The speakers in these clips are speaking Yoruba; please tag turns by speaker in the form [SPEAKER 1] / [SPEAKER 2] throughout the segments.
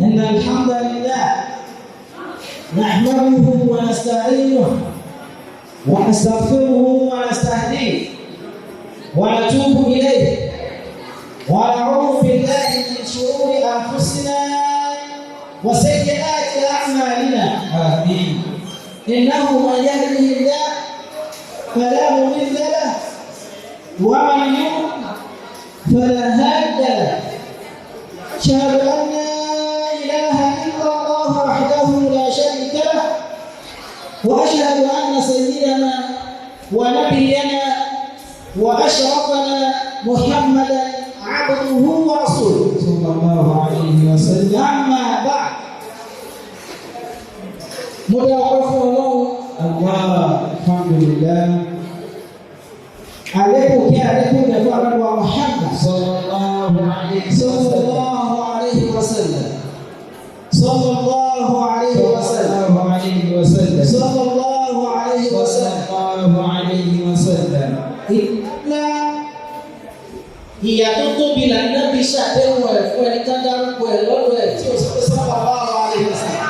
[SPEAKER 1] إن الحمد لله نحمده ونستعينه ونستغفره ونستهديه ونتوب إليه ونعوذ بالله من شرور أنفسنا وسيئات أعمالنا. آمين. إنه من يهده الله فلا مضل له ومن يضلل فلا هادي له. أشهد أن لا إله إلا الله وحده لا شريك له وأشهد أن سيدنا ونبينا وأشرفنا محمدا عبده ورسوله صلى الله عليه وسلم. أما بعد مدعوكم الله الحمد لله عليكم يا عليكم يا محمد صلى الله عليه وسلم صلى الله عليه وسلم صلى الله عليه وسلم. Ìlà ìyà tó tóbi là Nábì ṣàdéhùn ẹ̀ fún ẹni ká dárúkọ ẹ̀ lọ́dọ̀ ẹ̀ tí ó sì pé sallallahu alaihi wasallam.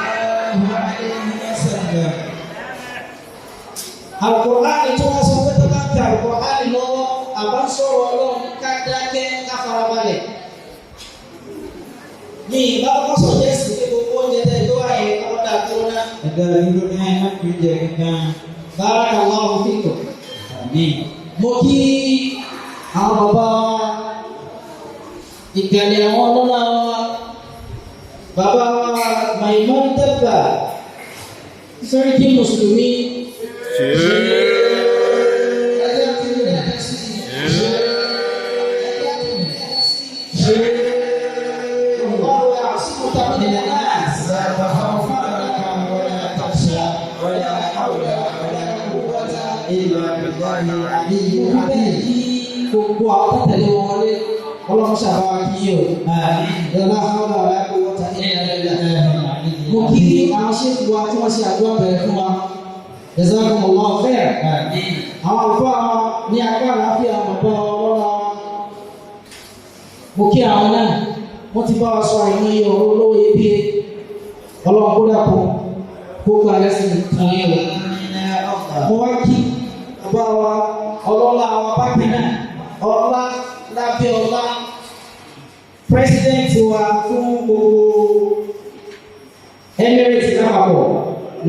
[SPEAKER 1] Al-Qur'ani tó wá sọ pé tó bá ń ta Al-Qur'ani lọ́wọ́ àbá sọ̀rọ̀ Ọlọ́run ká dákẹ́ ká farabalẹ̀. Ní ìbáwọ́ sọ jẹ́ sí pé gbogbo oúnjẹ tẹ́ tó wáyé ọ̀dà tó ná. Ẹ̀dá ìlú ní ẹ̀ máa ń fi jẹ kankan. Barakallahu fikum. Mo kí àwọn bàbá ìkàlẹ̀ àwọn ọlọ́lá wa, bàbá wa Maimun Tabba, Sẹ́ríkí Mùsùlùmí. Gbogbo àwọn tẹ̀lé wọn wọlé ọlọ́run ṣàbáwá kí yíò ìrọ̀lá àwọn ọ̀rọ̀ ẹ̀kọ́ wọ́ta mo kí àwọn ṣéèkì wa tí wọ́n ṣe àdúrà bẹ̀rẹ̀ fún wa jazakumullahu khair. Àwọn àlùfáà ní apá àlàáfíà ọ̀pọ̀ ọlọ́rọ̀ mo kí àwọn náà wọ́n ti bá wa sọ àìmọye ọ̀rọ̀ olówó iyebíye ọlọ́run kó dàpọ̀ kó gba lẹ́sìn ìtàn mo wá kí bàbá wa ọlọ́lá wa bákan náà ọlá lábẹ́ ọlá president wa fún gbogbo Emirates lápapọ̀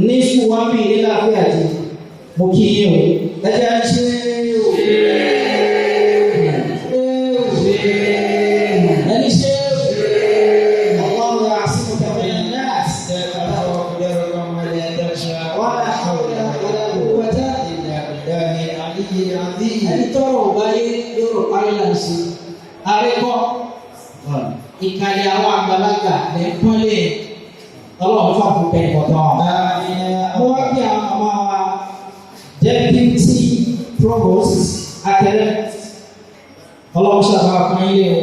[SPEAKER 1] ní sùn wá bí ilé láàfin àti mo kí yín o ẹjẹ́ ń ṣe ẹni ṣe ọlọ́run àṣìkò tẹ̀lé náà wàhálà ẹni tọrọ ọgbáyé yóò parí láǹṣì àrékọ ìkàlẹ̀ àwọn àgbàlagbà lè pọ́nlé ọlọ́run fàfún bẹ́ẹ̀ kọ̀tọ́. Mo wá bí àwọn ọmọ wa deputy provost akẹ́lẹ́ ọlọ́run ṣàbá àpáyé o.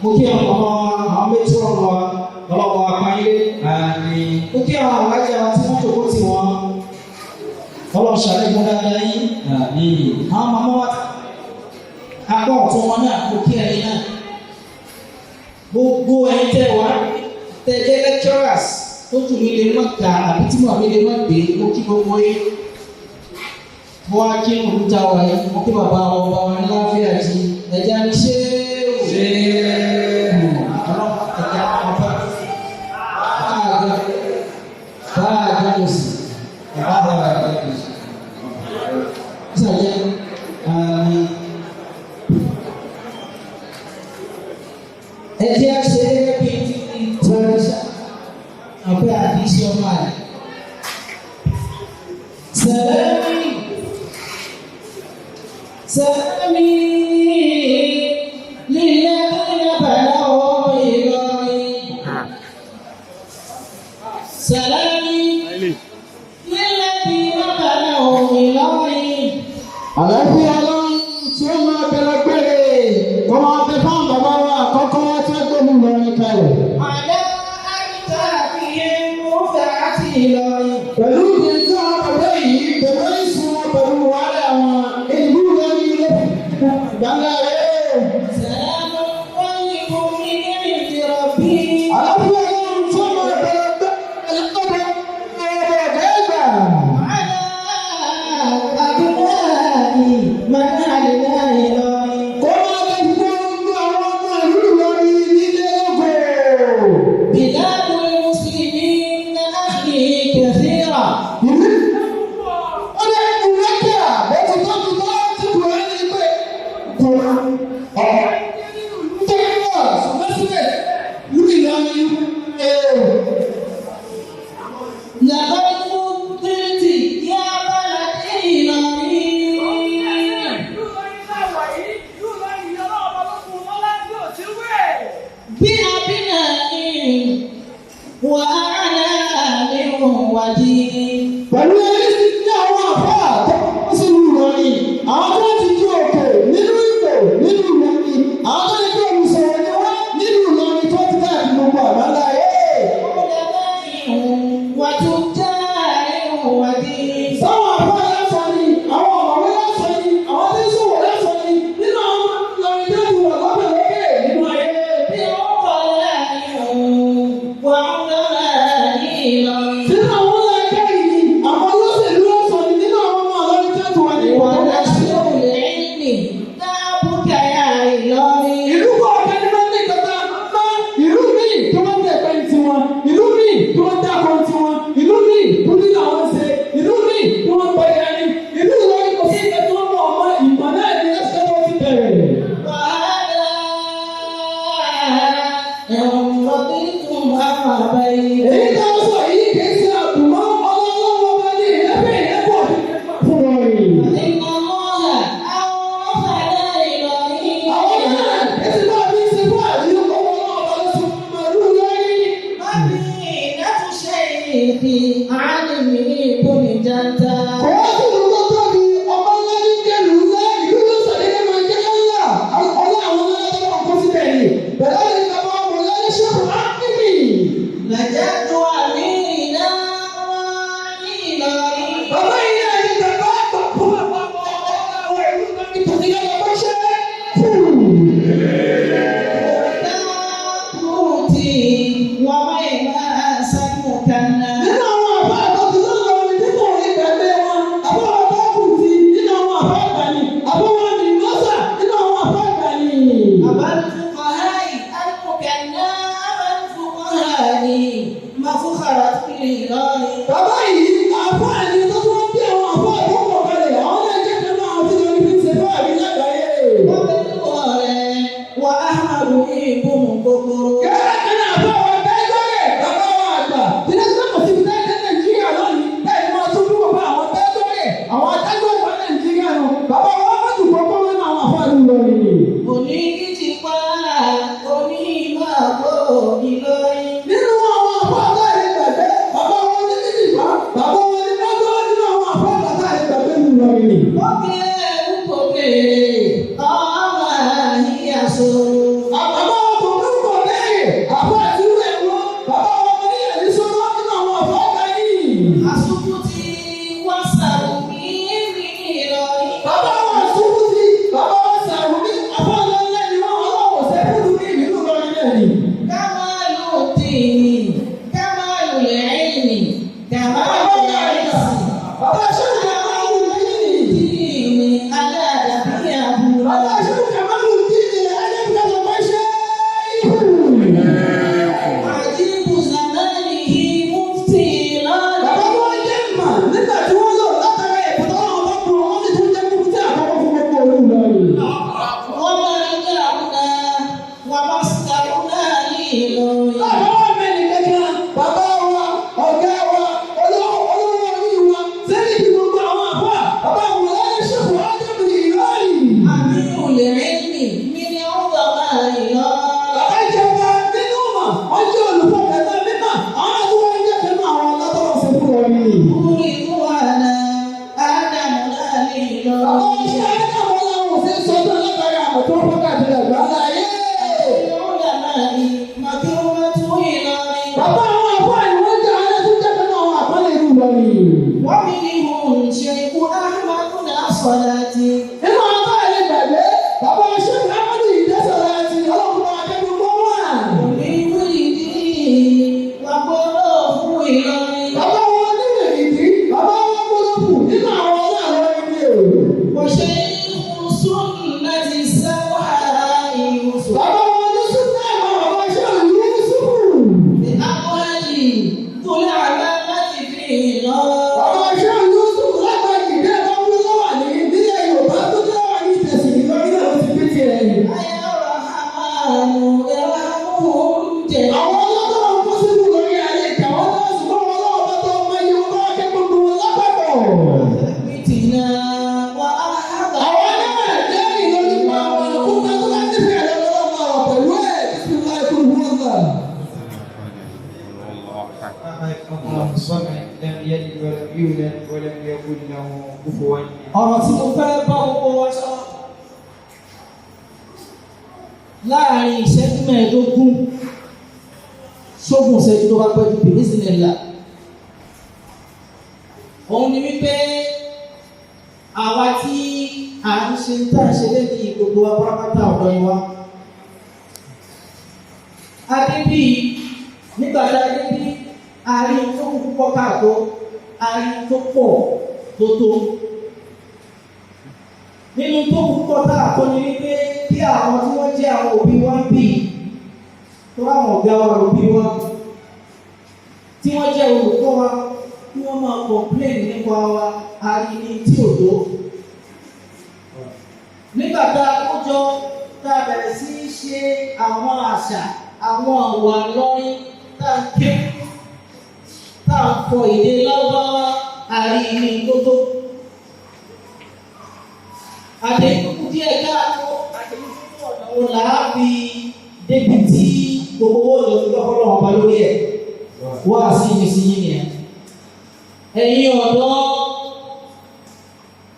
[SPEAKER 1] Mo kí àwọn ọmọ wa àwọn méjì ọmọ wa ọlọ́run àpáyé. Mo kí àwọn àwájá wa tí wọ́n jòkó tì wọ́n ọlọ́run ṣàlẹ́gbọ́n dáadáa yín. Àwọn ọmọ wa akọ́ ọ̀tún wọn náà mo kí ẹ̀yin náà. Gbogbo ẹ̀yin tẹ́ wá tẹ́ jẹ́ lecturers tó tù mí lè má kà àbí tí mo àmì lè má dé mo kí gbogbo yín. Mo wá kí olùta wa yìí mo kí bàbá wa ọba wa ní láfíà jí ẹ̀já ní ṣé ọlọ́run ẹ̀já ọba báàgá lọ sí báàgá lọ sí. Sàjẹ́ ẹ̀jẹ̀ àṣẹ gẹ́gẹ́ bí tradition àbẹ́ àdìsí ọmọ rẹ̀ سلامي للذين بلغوا إلهي سلامي للذين بلغوا إلهي
[SPEAKER 2] àlàáfíà ọlọ́run tí ó máa bẹ̀rẹ̀ gbére kó máa bẹ fún bàbá wa àkọ́kọ́ wá tí ó gbóhùn lọ́rin kalẹ̀.
[SPEAKER 1] على أكتافهم رفعت إلهي
[SPEAKER 2] pẹ̀lú ìgbésí àwọn bàbá yìí pẹ̀lú ìsìn wọn pẹ̀lú wàhálà wọn ìlú lórí ilé ìgbàlá rẹ̀.
[SPEAKER 1] سلام طيب من عند ربي
[SPEAKER 2] àlàáfíà ọlọ́run tí ó máa bẹ̀rẹ̀ gbére ọ̀gá ẹ̀gbà.
[SPEAKER 1] على أبنائي من علينا إلهي
[SPEAKER 2] kó máa bẹ fún gbogbo àwọn ọmọ ìlú lórí nílé lóko.
[SPEAKER 1] بلاد المسلمين أخي كثيرا لقد فضلت يا بلدي الأمين بأبنائي وأعلام ودين
[SPEAKER 2] pẹ̀lú ẹni tí àwọn àfáà tó kọ́ sínú ìrọ̀lì àwọn tó ti di òkè nínú ìgbò nínú ìrọ̀lì àwọn tó ti di olùsọ̀rọ̀ ni wọ́n nínú ìrọ̀lì tó ti dàbí gbogbo àgbàlá yé.
[SPEAKER 1] وتجار ودين
[SPEAKER 2] sáwọn àfáà lásán ni àwọn ọ̀mọ̀wé lásán ni àwọn tí ń sọ̀rọ̀ lásán ni nínú àwọn ìrọ̀lì tó ti wà lọ́bẹ̀ lókè nínú ayé.
[SPEAKER 1] وعلماء إلهي
[SPEAKER 2] nínú àwọn ọlọ́ọ̀kẹ́ yìí àwọn olóṣèlú lásán ni nínú àwọn ọmọ ọlọ́ọ̀ni tó ti wà ní ìwọ̀n
[SPEAKER 1] ونشر العلم دابك يا إلهي
[SPEAKER 2] ìlú kọ̀ọ̀kan ní wọ́n ní ìjọba máa ìlú míì tí wọ́n tẹ̀ pẹ́ ti wọn ìlú míì tí wọ́n dákọ̀ ti wọn ìlú míì tó ní làwọn ṣe ìlú míì tí wọ́n pẹ́ dání ìlú ìlọrin kò sí ìgbà tí wọ́n mọ̀ ọmọ ìmọ̀ náà ní ẹsẹ̀ wọn ti bẹ̀rẹ̀.
[SPEAKER 1] وهذا إن رضيتم أم أبيتم
[SPEAKER 2] èyí tá a sọ yìí kì í ṣe àbùmọ́ ọlọ́wọ́ ọba ní ẹgbẹ́ ìyẹ́pọ̀ fún wọn yìí.
[SPEAKER 1] إن الله أوفنا إلهي
[SPEAKER 2] àwọn náà èsì náà fi ń ṣe fún àdéhùn ọmọ náà ọba ló sọ fún ọdún lórí.
[SPEAKER 1] مدينة شيخي علمي بن جنتا
[SPEAKER 2] kò wá sí ìlú tó tóbi ọmọ ńlá ní jẹ́lu ńlá ìlú ló sàdédé máa jẹ́ ńlá ọlá àwọn ńlá tó wà kó síbẹ̀ ni bẹ̀rẹ̀ ní bàbá ọmọ ńlá ní ṣẹ́kù ákìmì.
[SPEAKER 1] نجد أميرنا وإلهي
[SPEAKER 2] bàbá yìí náà ní bàbá àgbà fún bàbá ọmọ ìlú náà ní tòkìlẹ̀ bàbá ṣẹ́
[SPEAKER 1] داوتي وميما سمكنا
[SPEAKER 2] nínú àwọn àbá àtọ́jú tó lọ ní títọ̀ ìgbàgbé wọn àbá àbá kùtì nínú àwọn àbá àgbà ni àbá wọn ní lọ́sà nínú àwọn àbá àgbà ni.
[SPEAKER 1] أبا الفقهاء المكنا أبا الفقهاء مفخرة الإله
[SPEAKER 2] bàbá yìí àbá ẹni tó tún bí àwọn àbá àtọ́kọ̀ kalẹ̀ àwọn náà jẹ́ kan náà tí wọ́n fi ń ṣe fáàrí lágbàáyé.
[SPEAKER 1] وبالوالد وأحمد ابن بكر
[SPEAKER 2] kẹ́rẹ́ kan náà àbá wa bẹ́ẹ̀dọ́rẹ̀ bàbá wa àgbà tìlẹ̀ tí wọ́n kò sí fi dáadé nàìjíríà lónìí bẹ́ẹ̀ ni wọ́n tún dúró bá àwọn bẹ́ẹ̀dọ́rẹ̀ àwọn adájọ́ ìwà nàìjíríà nù bàbá wa wọ́n tún kọ́kọ́ nínú àwọn àfáàrí lórí ni.
[SPEAKER 1] oníkìtìpá onímọ̀kò ìlọrin
[SPEAKER 2] nínú àwọn àfọ àtàrí gbàgbé bàbá wọn ní nígbà bàbá wọn ní lọ́jọ́ nínú àwọn àfọ àtàrí gbàgbé nínú lọ́rin ni.
[SPEAKER 1] òkè òkòkè ọmọ ìyàsó
[SPEAKER 2] bàbá wọn kò kí kò lẹ́yìn àfọ àtìrú ẹ̀wọ́ bàbá wọn ní ẹ̀rí sọ́dọ̀ nínú àwọn àfọ àtàrí.
[SPEAKER 1] àsùkùtì wàsàrùmí ní ìlọrin
[SPEAKER 2] bàbá wọn ṣubú sí bàbá wọn sàrù ní àfọ àlọ́lẹ́ ni wọ́n ọlọ́wọ́ sẹ́kùlù ní ìlú lọ́rin náà ni.
[SPEAKER 1] kamalu tìní kamalu lẹ́yìn kamalu lẹ́yìn
[SPEAKER 2] bàbá ṣẹ́kù kàmáàlù lẹ́yìn.
[SPEAKER 1] tìní aládàbí àbúrò.
[SPEAKER 2] bàbá ṣẹ́kù kàmáàlù dídì ẹ̀ẹ́dẹ́gbẹ̀rún máa ṣe é.
[SPEAKER 1] عجيب زمانه مفتي لنا
[SPEAKER 2] bàbá wọn jẹ́ mà nígbà tí wọ́n lò látara ẹ̀kọ́ tó wọn bá kúrò wọ́n sì tún jẹ́ kúkú tí àkọ́kọ́ fún gbogbo olú lọ́rin.
[SPEAKER 1] ومرجعنا ومصدرنا لإلهي
[SPEAKER 2] bàbá wa mẹ́rin kẹ́kẹ́ bàbá wa ọ̀gá wa olówó orí wa sẹ́ni bí Ìlọrin.
[SPEAKER 1] Wọ́n mi ní ìhun ṣe ikú Ahmadu Nasolati.
[SPEAKER 2] Nínú ọjọ́ ilé gbàgbé, bàbá ṣe Ahmadu Nasolati ọlọ́run akẹ́kọ̀ọ́ wà.
[SPEAKER 1] Òní wíìdì wà gbọ́dọ̀ fún Ìlọrin.
[SPEAKER 2] Bàbá wọn nílẹ̀ ìdí, bàbá wọn gbọ́dọ̀ kù nínú àwọn ọlọ́run ilé o.
[SPEAKER 1] Kò ṣe ikú sùn láti sáwà ìwòsàn.
[SPEAKER 2] Bàbá wọn ní súnmọ́ àwọn bàbá ṣe ìlú sùkúrù.
[SPEAKER 1] Àkọ́jì tó lára láti fi lọ.
[SPEAKER 2] Bàbá ṣe ìlú sùkúrù lágbàjì bí ẹ̀kọ́ wí lọ́wọ́ ní ìdílé Yorùbá tó jẹ́ wà ní ìtẹ̀sí Ìlọrin náà ti fi tiẹ̀.
[SPEAKER 1] Ayọ̀rọ̀ àmàlù ẹ̀rọ oúnjẹ.
[SPEAKER 2] Àwọn ọlọ́dọ̀ kó sínú lórí ayé ìjà wọn náà ṣùgbọ́n wọn lọ́wọ́ bá tó ọmọ yìí wọn bá kẹ́ gbogbo wọn lápapọ̀.
[SPEAKER 1] Mìtìnà wà á hábà.
[SPEAKER 2] Àwọn náà jẹ́ Ìlọrin pa àwọn ọkùnrin tó bá ti fẹ́ lọ́wọ́ máa wà pẹ̀lú ẹ̀ títí láì kúrú wọn gbà.
[SPEAKER 3] الله الصمد لم يلد ولم يولد ولم يكن له كفوا
[SPEAKER 1] Ọ̀rọ̀ tí mo fẹ́ bá gbogbo wa sọ láàrin ìṣẹ́jú mẹ́ẹ̀ẹ́dógún ṣógun ìṣẹ́jú tó bá pẹ́ ju bèbí sílẹ̀ la. Òun ni wípé àwa tí à ń ṣe tá à ń ṣe lẹ́yìn gbogbo wa pátápátá ọ̀dọ́ ni wa. Adébí nígbà tá a débí a rí tó kú púpọ̀ káàtó a rí tó pọ̀ tó tó. Nínú tó kú púpọ̀ káàtó ni wípé kí àwọn tí wọ́n jẹ́ àwọn òbí wa bí tó àwọn ọ̀gá wa òbí wa tí wọ́n jẹ́ olùkọ́ wa kí wọ́n máa complain nípa wa a rí ní tí ò tó. Nígbà tá a kójọ tá a bẹ̀rẹ̀ sí í ṣe àwọn àṣà àwọn àwà lọ́rin tá a ké tá a fọ èdè Lárúbáwá a rí ní tótó. Àdéhùn díẹ̀ káàtó àdéhùn ọ̀nà wo là á fi débi tí gbogbo owó lọ sí lọ́kọ́lọ́ ọba lórí ẹ̀ wá sí ibi sí yín nìyẹn. Ẹ̀yin ọ̀dọ́ Ìlọrin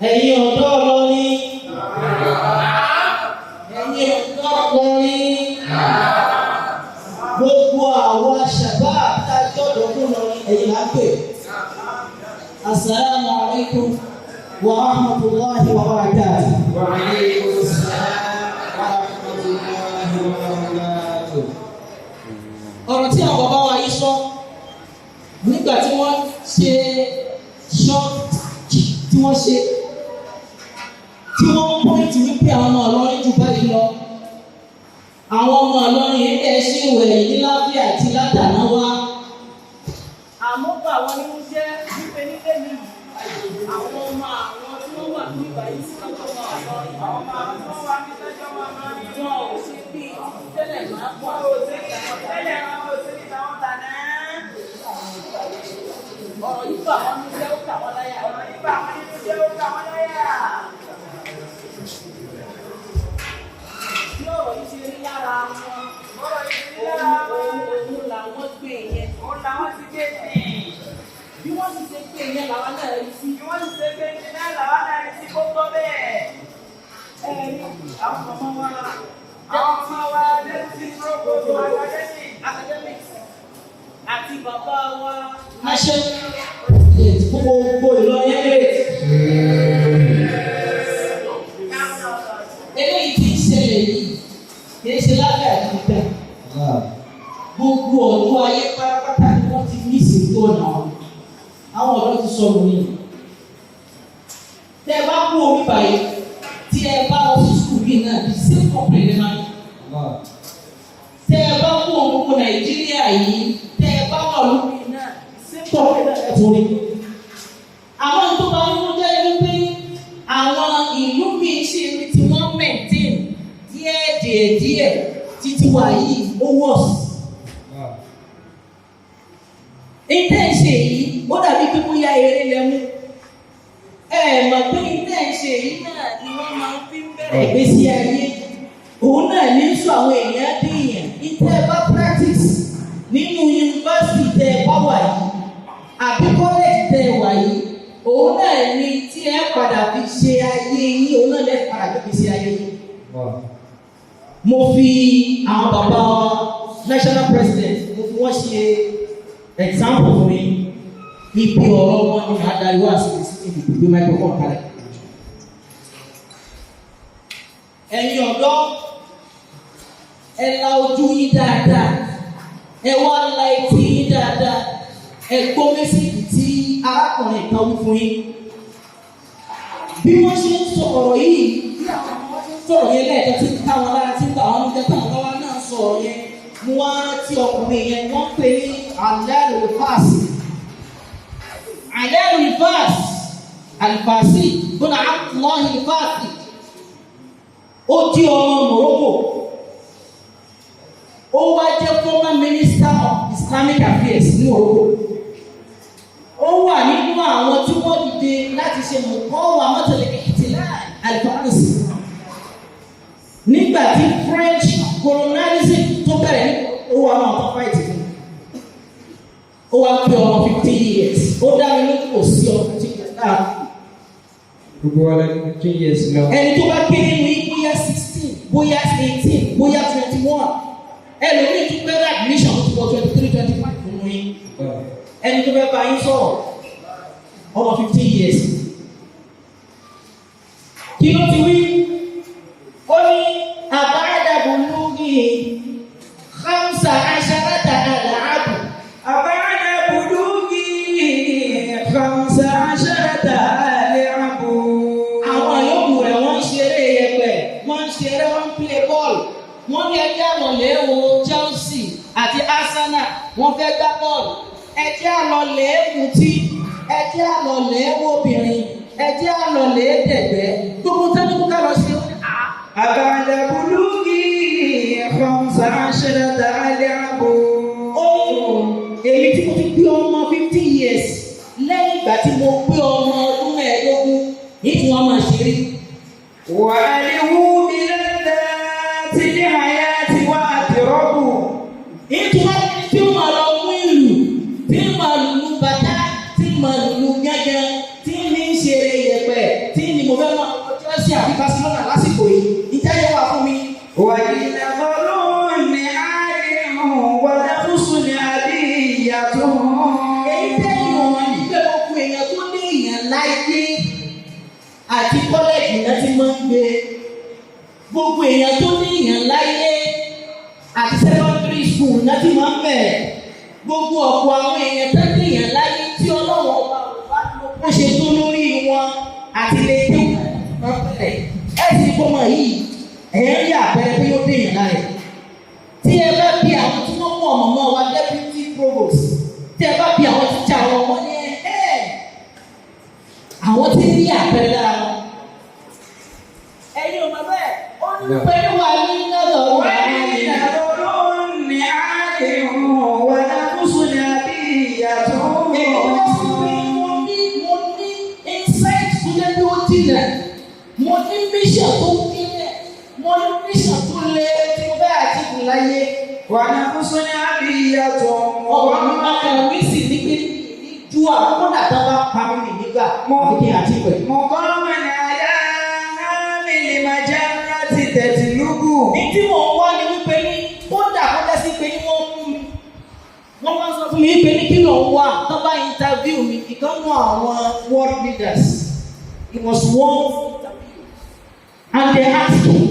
[SPEAKER 1] ẹ̀yin ọ̀dọ́ Ìlọrin gbogbo àwọn àṣàbá àtàjọ́ ọ̀dọ́kùn lọ́rin ẹ̀yin là ń pè. Assalamu alaikum wa rahmatullahi wa barakatuh.
[SPEAKER 3] وعليكم السلام ورحمة الله وبركاته.
[SPEAKER 1] Ọ̀rọ̀ tí àwọn bàbá wa yìí sọ nígbà tí wọ́n ṣe tí wọ́n pọ́ìntì wípé àwọn ọmọ Ìlọrin jù báyìí lọ. Àwọn ọmọ Ìlọrin yìí ẹ̀ ṣe ìwẹ̀ ní lábẹ́ àti látàná wá. Àmọ́ bá àwọn ní wọ́n jẹ́ wípé nílé mi àwọn ọmọ àwọn tí wọ́n wà ní ìbáyìí sí ọjọ́ wọn Ìlọrin. Àwọn ọmọ àwọn tí wọ́n wà ní ìdájọ́ wọn Ìlọrin. Wọn ò ṣe bí tẹ́lẹ̀ máa pọ̀. Wọn ò ṣe bí tẹ́lẹ̀ máa ò ṣe bí táwọn tàná. Ọ̀rọ̀ yìí bá àwọn ní jẹ́ ó kà wọ́n láyà. Ọ̀rọ̀ yìí bá àwọn ní jẹ́ ó kà wọ́n láyà. Bí ọ̀rọ̀ yìí ṣe rí lára wọn. Ọ̀rọ̀ yìí ṣe rí lára wọn. Òun làwọn gbé yẹn. Òun làwọn ti gbé sí. Bí wọ́n ti ṣe gbé yẹn làwọn náà rí sí. Bí wọ́n ti ṣe gbé yẹn náà làwọn náà rí sí kó tó bẹ́ẹ̀. Àwọn ọmọ wa lẹ́nu tí gbogbo academics àti bàbá wa national gbogbo Ìlọrin emirates. Eléyìí tí ń ṣẹlẹ̀ yìí kì í ṣe lábẹ́ àdúgbò. Gbogbo ọ̀dọ́ ayé pátápátá ni wọ́n ti ní ìsìnkú ọ̀nà wọn. Àwọn ọ̀dọ́ ti sọ̀rọ̀ nìyí. Tẹ́ ẹ bá kú omi báyìí tí ẹ bá lọ sí sùkúù bíi náà the same company ní máa ń. Tẹ́ ẹ bá kú gbogbo Nàìjíríà yìí tẹ́ ẹ bá wà lórí náà the same company náà ẹ̀ tó rí. Àwọn tó bá ń jẹ́ wípé àwọn ìlú míì ṣe ibi tí wọ́n maintain díẹ̀ títí wà yìí ó wọ̀sì. Ìtẹ̀sẹ̀ yìí ó dàbí pé bóyá eré lẹ́mú. Mọ̀ pé ìtẹ̀sẹ̀ yìí náà ni wọ́n máa ń fi bẹ̀rẹ̀ ìgbésí ayé. Òun náà ní sọ àwọn èèyàn dìyàn. Ìtẹ̀ bá practice nínú yunifásitì tẹ̀ bá wà yìí àbí kọ́lẹ́jì tẹ̀ wà yìí. Òun náà ni tí ẹ padà fi ṣe ayé yìí, òun náà lè padà fi ṣe ayé yìí. Mo fi àwọn bàbá national president mo fi wọ́n ṣe example fún yín. ibi ọ̀rọ̀ wọn ni màá darí wá sí ibi ìgbé microphone kalẹ̀. Ẹ̀yin ọ̀dọ́, ẹ la ojú yín dáadáa, ẹ wá la etí yín dáadáa, ẹ gbọ́ mẹ́sìkì tí arákùnrin kan wí fún yín. Bí wọ́n ṣe ń sọ ọ̀rọ̀ yìí, bí àwọn ọmọ ṣe ń sọ̀rọ̀ yẹn lẹ́ẹ̀kan tí ń ká wọn lára tí ń bá àwọn ọmọdé táwọn bá wá náà sọ̀rọ̀ yẹn, mo wá rántí ọkùnrin yẹn wọ́n pè ní Al-Fasi bọ́nà Abdullahi Al-Fasi. Ó di ọmọ Morocco. Ó wá jẹ́ former minister of Islamic affairs ní Morocco. Ó wà nínú àwọn tí wọ́n dìde láti ṣe mọ̀kọ́wà mọ́tòlẹ̀ ìtìlá Al-Fasi. Nígbà tí French colonialism tó bẹ̀rẹ̀ ní ó wà náà tó fight fún. Ó wá pé ọmọ 15 years. Ó dá mi lóko kò sí ọmọ 15 years náà.
[SPEAKER 3] Gbogbo wa lẹ́nu 15 years lọ.
[SPEAKER 1] Ẹni tó bá kéré ní bóyá 16, bóyá 18, bóyá 21. Ẹlòmíì tún bẹ̀rẹ̀ admission tó wọ 23, 25 fún mi. Ẹni tó bẹ́ẹ̀ bá yín sọ̀rọ̀ ọmọ 15 years. Kí ló ti wí? Ó ní àbáradàbò lórí 15 àlàábù. Àbáradàbò lórí 15 àlàábù. Àwọn yòókù rẹ̀ wọ́n ń ṣeré yẹpẹ̀, wọ́n ń ṣeré, wọ́n ń play ball. Wọ́n ní ẹjẹ́ àlọ́lẹ̀ wo Chelsea àti Arsenal, wọ́n fẹ́ gbá bọ́ọ̀lù. Ẹjẹ́ àlọ́lẹ̀ mutí, ẹjẹ́ àlọ́lẹ̀ obìnrin, ẹjẹ́ àlọ́lẹ̀ dẹ̀gbẹ́. Gbogbo tẹ́lẹ̀ kó ká lọ sí i. Àbàdà bùlùkì 15 àlàábù. Èmi tí mo ti gbé ọmọ 50 years lẹ́yìn ìgbà tí mo gbé ọmọ ọdún 15 nítorí wọn máa ṣeré. Wà á lè wú mi lẹ́tà tí ní àyà ti wá àtìrọ́bù. Nítorí tí ó máa lọ mú ìlú, tí máa lùlù bàtà, tí máa lùlù gángan, tí ní ń ṣeré yẹ̀pẹ̀, tí ní mo fẹ́ máa lọ Chelsea àbí Barcelona lásìkò yìí. Ìjáyẹ̀ wà fún mi. Wà á yí lẹ́kọ̀ọ́ lónìí àárín wà lẹ́fúsùn ní àbí ìyàtọ̀. Èyí tẹ́yìn wọn nígbà tó kú èèyàn tó ní èèyàn láyé àti kọ́lẹ́jì náà ti máa ń gbé. Gbogbo èèyàn tó ní èèyàn láyé àti secondary school náà ti máa ń bẹ̀rẹ̀. Gbogbo ọ̀pọ̀ àwọn èèyàn tó ní èèyàn láyé tí Ọlọ́run ọba bá lọ bó ṣe tó lórí wọn àti lè dé wọn bẹ̀rẹ̀. Ẹ sì gbọ́mọ yìí ẹ̀yẹ́ rí àpẹẹrẹ pé ó dé èèyàn láyé. Tí ẹ bá bí àwọn tí wọ́n mú ọmọ wa deputy provost, tí ẹ bá bí àwọn tíjà wọn wọ́n ní àwọn tí rí àpẹẹrẹ lára wọn. Ẹ̀yin ò mọ̀ bẹ́ẹ̀, ó ní pẹ̀lú wa ní lọ́dọ̀ wà ní ìdàgbọ́n ní àdéhùn wà lákòóso ní àbí ìyàtọ̀. Mo ní insight tó lé ní ó tilẹ̀, mo ní mission tó kílẹ̀, mo ní mission tó lé tí mo bẹ́ẹ̀ àti ìláyé. Wà lákòóso ní àbí ìyàtọ̀. Ọ̀rọ̀ mi máa kàn wí sí ní pé ju àwọn kọ́dà tó bá pa mí nígbà àbíkí àti ìpè. Mo kọ́ mọ̀nà àdá mi lè máa já láti tẹ̀sí lúgù. Ní tí mò ń wá ni wípé ní kódà kọ́dà sí pé ní wọ́n mú mi. Wọ́n máa ń sọ fún mi wípé ní kí ló ń wá tó bá interview mi ìkànnì àwọn world leaders. It was one interview and they asked him,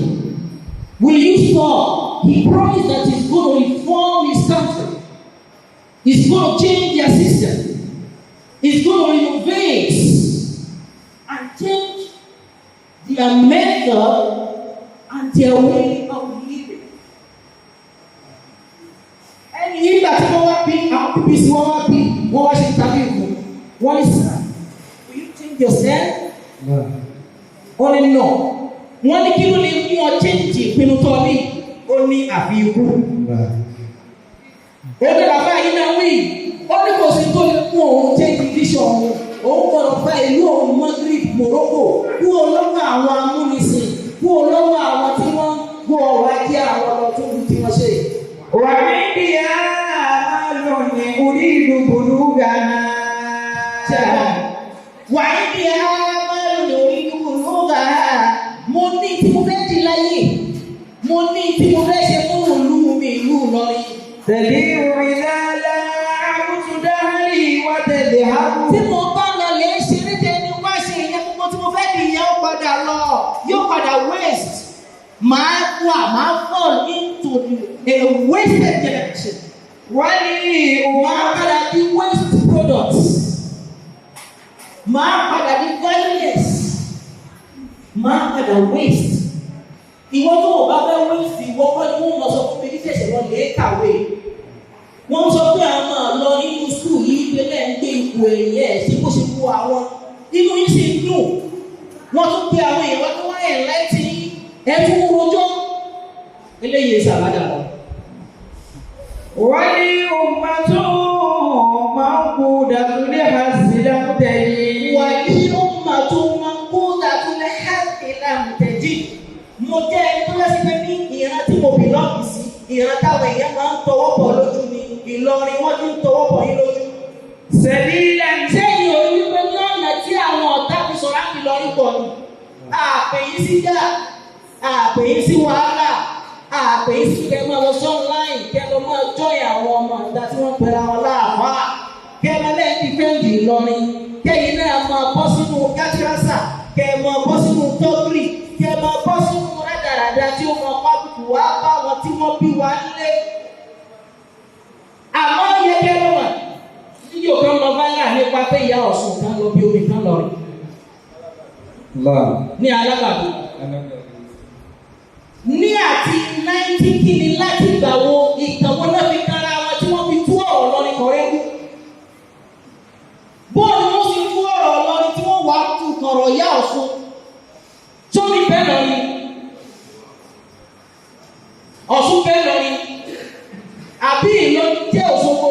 [SPEAKER 1] will you stop? He promised that he's going to reform his country. He's going to change their system. He's going to innovate and change their method and their way of living. Ẹni nígbà tí wọ́n wá bí àwọn BBC wọ́n wá bí wọ́n wá ṣe tàbí ìwò wọ́n ní sir, will you change yourself? Wọ́n ní no. Wọ́n ní kí ló lè mú ọ change ìpinnu tó ní? Ó ní àfi ikú. Ó ní bàbá yìí náà wí. Ó ní kò sí tó lè mú òun change vision òun gbọ́dọ̀ fẹ́ ìlú òun Maghreb Morocco kú olówó àwọn amúnisìn kú olówó àwọn tí wọ́n gbọ́ ọ̀rọ̀ ajé àwọn ọ̀rọ̀ tó ń tí wọ́n ṣe. Wà ní bí a máa lò ní orí ìlú Bùrúgánà. Wà ní bí a máa lò ní orí ìlú Bùrúgánà. Mo ní tí mo fẹ́ di láyé. Mo ní tí mo fẹ́ ṣe fún ìlú mi ìlú Ìlọrin. Tẹ̀lé orin lálá àmútúndá rí wá tẹ̀lé.
[SPEAKER 2] يذهب
[SPEAKER 1] tí mo bá lọ lè ṣeré tẹ́ni wá ṣe ìyẹn gbogbo tí mo fẹ́ di ìyẹn ó padà lọ yóò padà waste máa fall into a wasted generation. Máa padà di waste products. Máa padà di valueless. Máa padà waste. Ìwọ tó o bá fẹ́ waste ìwọ kọ́ ni wọ́n lọ sọ fún mi ní tẹ̀sẹ̀ lọ lè kàwé. Wọ́n sọ pé àwọn máa lọ nínú skul yìí pé lẹ́yìn gbé ipò ẹ̀yẹ ẹ̀ sí bó ṣe kú àwọn. Inú yín sì ń dùn. Wọ́n tún pe àwọn èèyàn tó wáyé láti ẹ̀fún rojọ́. Eléyìí ṣàbádà lọ.
[SPEAKER 2] ولأمة موقودة لحظ لم تجد
[SPEAKER 1] ولأمة موقودة لحظ لم تجد. Mo jẹ́ ẹni tó lẹ́sìn pé ní ìran tí mo bìlọ́ọ̀gì sí, ìran táwọn èèyàn máa ń tọwọ́ bọ̀ lójú ni, Ìlọrin wọ́n ti ń tọwọ́ bọ̀ yín lójú.
[SPEAKER 2] سبيلا
[SPEAKER 1] Sẹ́yìn orí wípé ní ọ̀nà tí àwọn ọ̀tá fi sọ̀rọ̀ àti Ìlọrin bọ̀ ni. Àpè yín sí jà, àpè yín sí wàhálà, àpè yín sí kẹ́ máa lọ sọ́ọ̀nláìn, kẹ́ lọ máa jọ́yìn àwọn ọmọ ìta tí wọ́n pẹ̀lú àwọn láàfáà. Kẹ́ lọ lẹ́yìn ti fẹ́ǹdì Ìlọrin, kẹ́yìn náà máa bọ́ sínú gátírásà, kẹ́ máa bọ́ sínú tọ́gírì, kẹ́ máa bọ́ sínú rádaràda tí ó máa pábùkù wá bá wọn tí wọ́n bí wá nílé. Àmọ́ yẹ kẹ́ lọ́wọ́ fídíò kan lọ báyà nípa pé ìyá Ọ̀ṣun kan lọ bí omi kan lọ rí ní Alágbàdo. Ní àti 90 kìíní láti gbà wo ìtàwọn náà fi kára wọn tí wọ́n fi tú ọ̀rọ̀ lọ ní kọ̀rẹ́kù. Bóòlù wọ́n fi tú ọ̀rọ̀ lọ ní tí wọ́n wá tú kọ̀rọ̀ ìyá Ọ̀ṣun. Tómi bẹ́ẹ̀ lọ ni Ọ̀ṣun bẹ́ẹ̀ lọ ni àbí Ìlọrin jẹ́ Òṣogbo.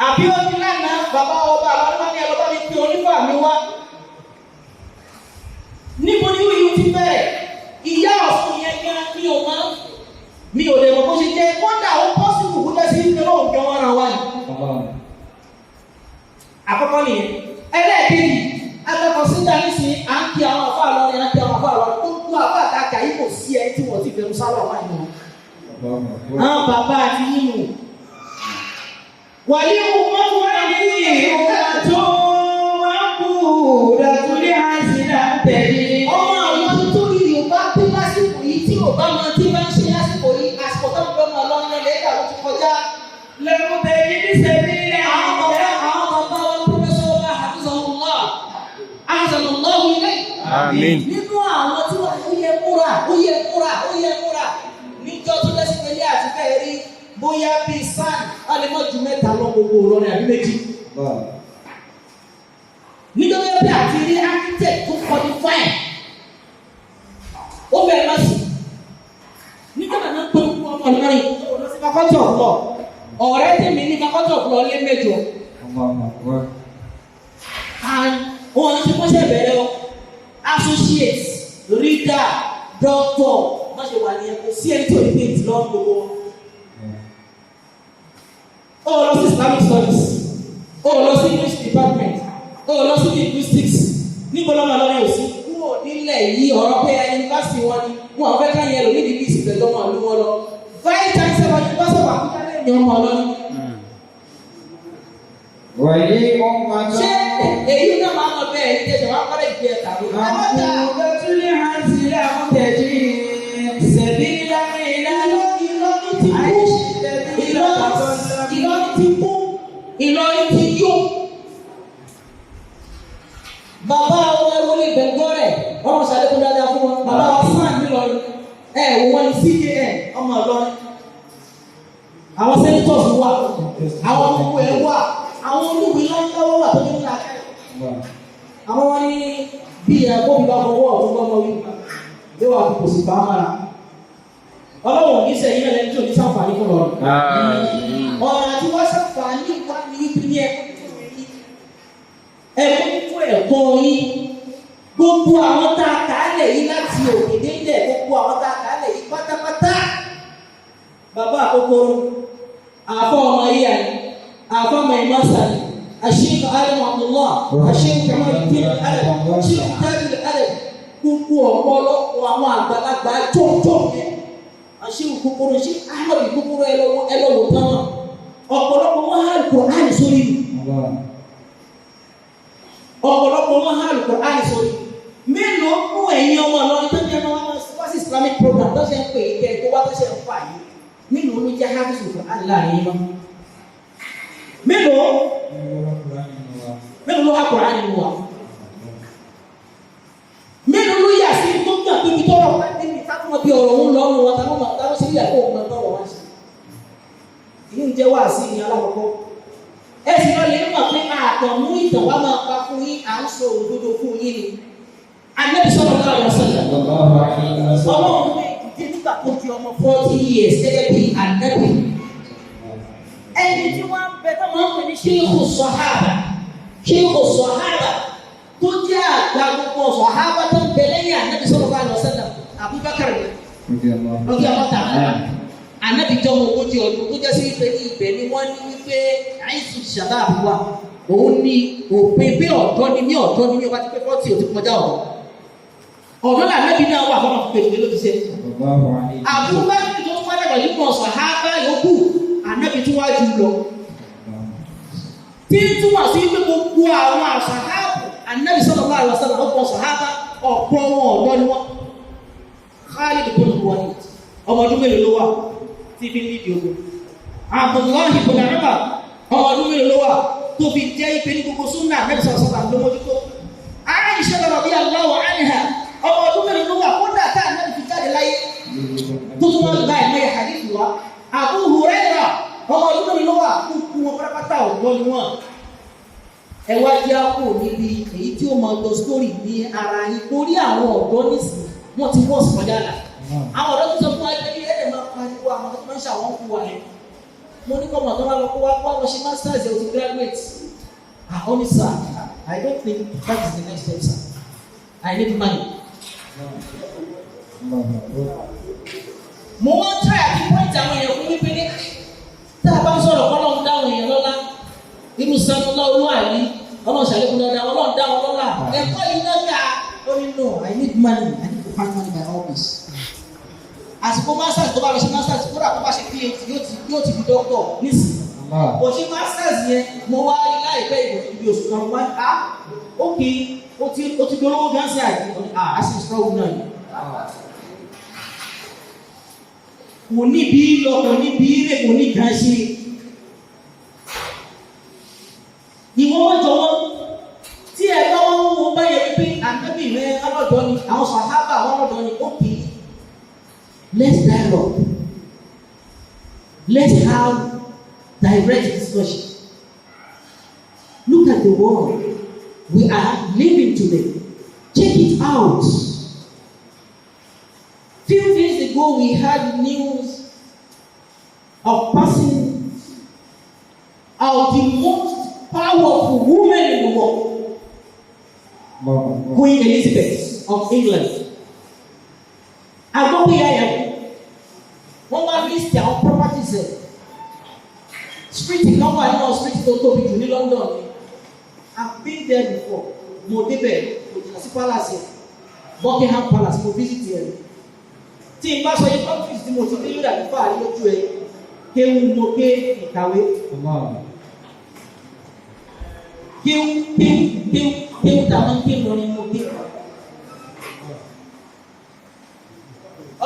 [SPEAKER 1] Àbí ó ti lánàá bàbá ọba àbálọ́bá ní ẹlọ́bá mi pé onífà mi wá. Níbo ni wíwú ti bẹ̀rẹ̀? Ìyá Ọ̀ṣun yẹn gan mi ò lè mọ̀ bó ṣe jẹ́ kọ́ńdà ó pọ́sibù kó dá sí ìpínlẹ̀ òun gan wọn ra wá ní. Àkọ́kọ́ nìyẹn. Ẹlẹ́ẹ̀kejì, akẹ́kọ̀ọ́ síta nísìnyí à ń kí àwọn àfáà lọ́rin, à ń kí àwọn àfáà lọ́rin. Gbogbo àfáà kàkà yìí kò sí ẹ tí wọ́n ti fẹ́rù sálọ̀ wá nínú. Àwọn bàbá àti nínú. ولأمة موقودة لحظ لم تجد. Ọmọ àwọn tó rí Yorùbá bí lásìkò yìí tí Yorùbá máa ti máa ń ṣe lásìkò yìí, àsìkò tó ń gbọ́ máa lọ nílé ẹ̀ka ló ti kọjá.
[SPEAKER 2] لم تجد سبيلا
[SPEAKER 1] Àwọn bàbá wa pírọfẹ́sọ̀ ọba Hafizahullah, Ahsanallahu ilayhi.
[SPEAKER 4] Àmín.
[SPEAKER 1] Nínú àwọn tí wọ́n ó yẹ múra. Níjọ́ tó lẹ́sìn pẹ̀lú àti fẹ́ẹ́ rí bóyá bíi sáà a lè má ju mẹ́ta lọ gbogbo Ìlọrin àbí méjì. Nítorí pé àti rí architect tó qualify ó bẹ̀rẹ̀ má sí. Nígbà náà pé kú ọmọ Ìlọrin ó lọ sí faculty of law. Ọ̀rẹ́ tèmi ní faculty of law lé mẹ́jọ. And wọ́n ti kọ́ṣẹ́ bẹ̀rẹ̀ o. Associate, reader, doctor, má ṣe wà ní ẹ̀kọ́ sí ẹni tí ò ní pé ìtì lọ́wọ́ gbogbo. Ó lọ sí Islamic studies, ó lọ sí English department, ó lọ sí linguistics. Níbo lọ́mọ lọ́wọ́ yóò sí? Kúrò nílẹ̀ yìí ọ̀rọ̀ pé yunifásitì wọn ni wọn fẹ́ ká yẹn lò ní dìbí ìsìnkú tó wọn lù wọn lọ. Vice Chancellor University of Abuja lè yan ọmọ lọ́ni. Ṣé èyí náà máa ń lọ bẹ́ẹ̀ ní tẹ̀sán wọn kọ́lé ìgbé ẹ̀ka ló?
[SPEAKER 2] موقودة لحظ لم تجد سبيلا إلى
[SPEAKER 1] Ìlọrin ti yó. Bàbá àwọn ẹwọlé gbẹ̀gbọ́ rẹ̀ wọ́n mọ̀ ṣàlékún dáadáa fún wọn. Bàbá wa fún àmì lọ́rin. Wọ́n ní CJN ọmọ Ìlọrin. Àwọn senators wà, àwọn ọmọ ẹ̀ wà, àwọn olúwi lọ́wọ́ wà tó ní ńlá. Àwọn wọn ní bí ẹ̀kọ́ bí bá fọwọ́ ọ̀tún lọ́mọ wí. Yóò wà kò sì bá mára. Ọlọ́wọ̀n ní sẹ́yìn náà lẹ́ni tí ò ní sàǹfààní fún lọ́rùn. Ọ̀rọ̀ àti wọ́n sàǹfààní wá ní ibi ní ẹ̀kọ́ ẹ̀kọ́ yín. Gbogbo àwọn tá a kà á lẹ̀ yìí láti òkè délẹ̀, gbogbo àwọn tá a kà á lẹ̀ yìí pátápátá. Bàbá àkókòrò, àfọ ọmọ ayé àná, àfọ ọmọ ìmọ̀sà ni, àṣeyìí Adam Abdullah, àṣeyìí Kamaluddin Adam, àṣeyìí Tajul Adam, gbogbo ọ̀pọ̀lọpọ̀ àwọn àgbàlagbà jọ̀jọ̀ yẹn. Àṣeyìí kúkúrú ṣe Ahmed kúkúrú ẹlọ́wọ́ tán ọ̀pọ̀lọpọ̀ wọn há Al-Qur'an sórí ọ̀pọ̀lọpọ̀ wọn há Al-Qur'an sórí mélòó mú ẹ̀yin ọmọ Ìlọrin tó jẹ́ wọn wá sí Islamic program tó ṣe ń pè é kẹ́ tó wá tó ṣe ń fà yìí mélòó ló jẹ́ hafiz Al-Qur'an láàrin yín mọ́ mélòó ló há Qur'an nínú wa mélòó ló yà sí tó gbà pé ibi tọ́rọ̀ wá níbi táwọn bí ọ̀rọ̀ ń lọ́rùn wọn táwọn sí ìyàwó òun tọ́rọ̀ wá sí ìyí ń jẹ́ wá sí ìyẹn alákọ̀ọ́kọ́ ẹ sì lọ lè mọ̀ pé àtọ̀mú ìtàn wá máa pa fún yín à ń sọ òdodo fún yín ni Ànábì sallallahu alaihi wasallam ọlọ́run ní ìdí nígbà tó di ọmọ 40 years gẹ́gẹ́ bí Ànábì ẹni tí wọ́n ń bẹ tó máa ń pè ní Shaykhu Sahaba tó jẹ́ àgbà gbogbo Sahaba tó ń bẹ lẹ́yìn Ànábì sallallahu alaihi wasallam Abubakar lọ́kì ọlọ́ta Ànábì jọ ọmọ ogójì ọdún tó jẹ́ sí wípé ní ibẹ̀ ni wọ́n ní wípé àìsù shabab wa òun ní òpin pé ọ̀dọ́ ni ọba ti pé 40 ò ti kọjá ọ̀dọ́ là Ànábì náà wà fọ́nà pèlè ló ti ṣe Abubakar tó ń wá dàgbà nínú Sahaba yòókù Ànábì tó wá jù lọ tí ń túmọ̀ sí pé gbogbo àwọn àṣàhábù Ànábì sallallahu alaihi wasallam ọ̀pọ̀ Sahaba ọ̀pọ̀ wọn ọ̀dọ́ ni wọ́n Khalid ibn Walid ọmọ ọdún mélòó ló wà tí fi ń ní ìdíògbò Abdullahi ibn Umar ọmọ ọdún mélòó ló wà tó fi jẹ́ ìpè ní gbogbo súnà Ànábì sallallahu alaihi wasallam ló mójútó Aisha radiyallahu anha ọmọ ọdún mélòó ló wà kódà tá Ànábì fi jáde láyé tó tún wọn gba ẹ̀mọ́ hadith wa Abu Hurairah ọmọ ọdún mélòó ló wà kúkú wọn pátápátá ọ̀dọ́ ni wọn ẹwà jẹ́ àpò níbi èyí tí ó máa lọ sórí ní ara yín torí àwọn ọ̀dọ́ nísìnyí wọ́n ti wọ́ọ̀sì kọjá là àwọn ọ̀dọ́ tó sọ fún wa pé ẹ̀rẹ̀ máa pariwo àwọn tó máa ń ṣàwọn fún wa yẹn mo ní kọ́mọ̀ tó máa lọ kó wá lọ ṣe masters ẹ̀ o ti graduate honey sir I don't think that is the next step sir I need money. mo wá ń try àti point àwọn èèyàn fún wípé ní tá a bá ń sọ̀rọ̀ kọ́ lọ́n dáhùn èèyàn lọ́lá irú sanu lọ́wọ́ àlí ọlọ́run ṣàlékún dáadáa ọlọ́run dáhùn lọ́lá ẹ̀kọ́ yìí náà ká ó ní no I need money I need to find money by all means. àsìkò masters tó bá lọ sí masters kódà tó bá ṣe PhD yóò ti di doctor nísìnyí kò ṣe masters yẹn mo wá rí láìpẹ́ ìbò oṣù kan wá ok ó ti dolówó gánsì àìsí á sì struggle náà yìí. kò ní bí lọ kò ní bí rè kò ní gan ṣe ìwọ wọn jọ̀wọ́ tí ẹ bá wọn wo báyẹn pé Ànábì rẹ ọlọ́dọ̀ ni àwọn Sàhábà wọn ọlọ́dọ̀ ni ó kì í. Let's dialogue. Let's have direct discussion. Look at the world we are living today. Check it out. Few days ago, we had news of passing of the most powerful woman in the world, Queen Elizabeth of England. Àgbọ̀pọ̀ ìyá yẹn wọ́n wá list àwọn properties ẹ̀ street kan wà nínú street tó tóbi jù ní London ni I've been there before mo débẹ̀ mo jìnnà sí palace ẹ̀ Buckingham Palace mo visit ẹ̀ tí n bá sọ yẹn countries tí mo ti dé lórí àdúgbò àríwójú ẹ̀ kéwù mo ké ìkàwé kéwù tàwọn kéwù lọ ni mo ké.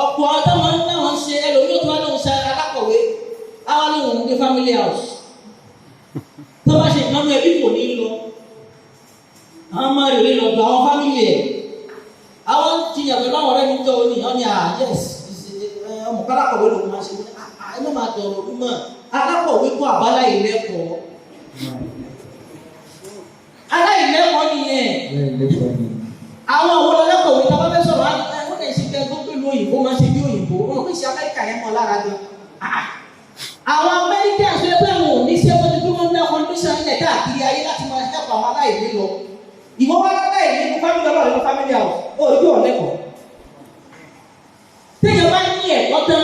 [SPEAKER 1] ọ̀pọ̀ ọ̀dọ́ wọn ní àwọn ṣe ẹlòmíràn tó wá lóun ṣe alákọ̀wé àwọn lóun ní family house tó bá ṣe ìnáwó ẹbí kò ní lọ àwọn máa rèé lọ́dọ̀ àwọn family ẹ̀ àwọn jiyàn pẹ̀lú àwọn ọ̀rẹ́ mi jọ ní ọ́ ní yes ọmọ kálákọ̀wé lòun máa ṣe ẹ má máa dọ̀rọ̀ ọdún mọ́ alákọ̀wé kó àbálá ìlẹ́kọ̀ọ́ aláìlẹ́kọ̀ọ́ nìyẹn àwọn àwọn ọlọ́kọ̀wé tó bá fẹ́ sọ̀rọ̀ wọ́n lè ṣe kẹ́ tó pẹ̀lú òyìnbó máa ṣe bí òyìnbó wọn kò ṣe Amẹ́ríkà yẹn mọ́ lára gan. àwọn Amẹ́ríkà ṣe pé wọn ò ní ṣe wọ́n ti fi wọ́n ná kọ́ndíṣàn ilẹ̀ káàkiri ayé láti máa ṣẹ́pọ̀ àwọn aláìlé lọ. ìwọ wá aláìlé ní fámìlì ọlọ́run ní fámìlì àwọn òbí ọ̀lẹ́kọ̀ọ́. téèyàn bá ní ẹ̀kọ́ tán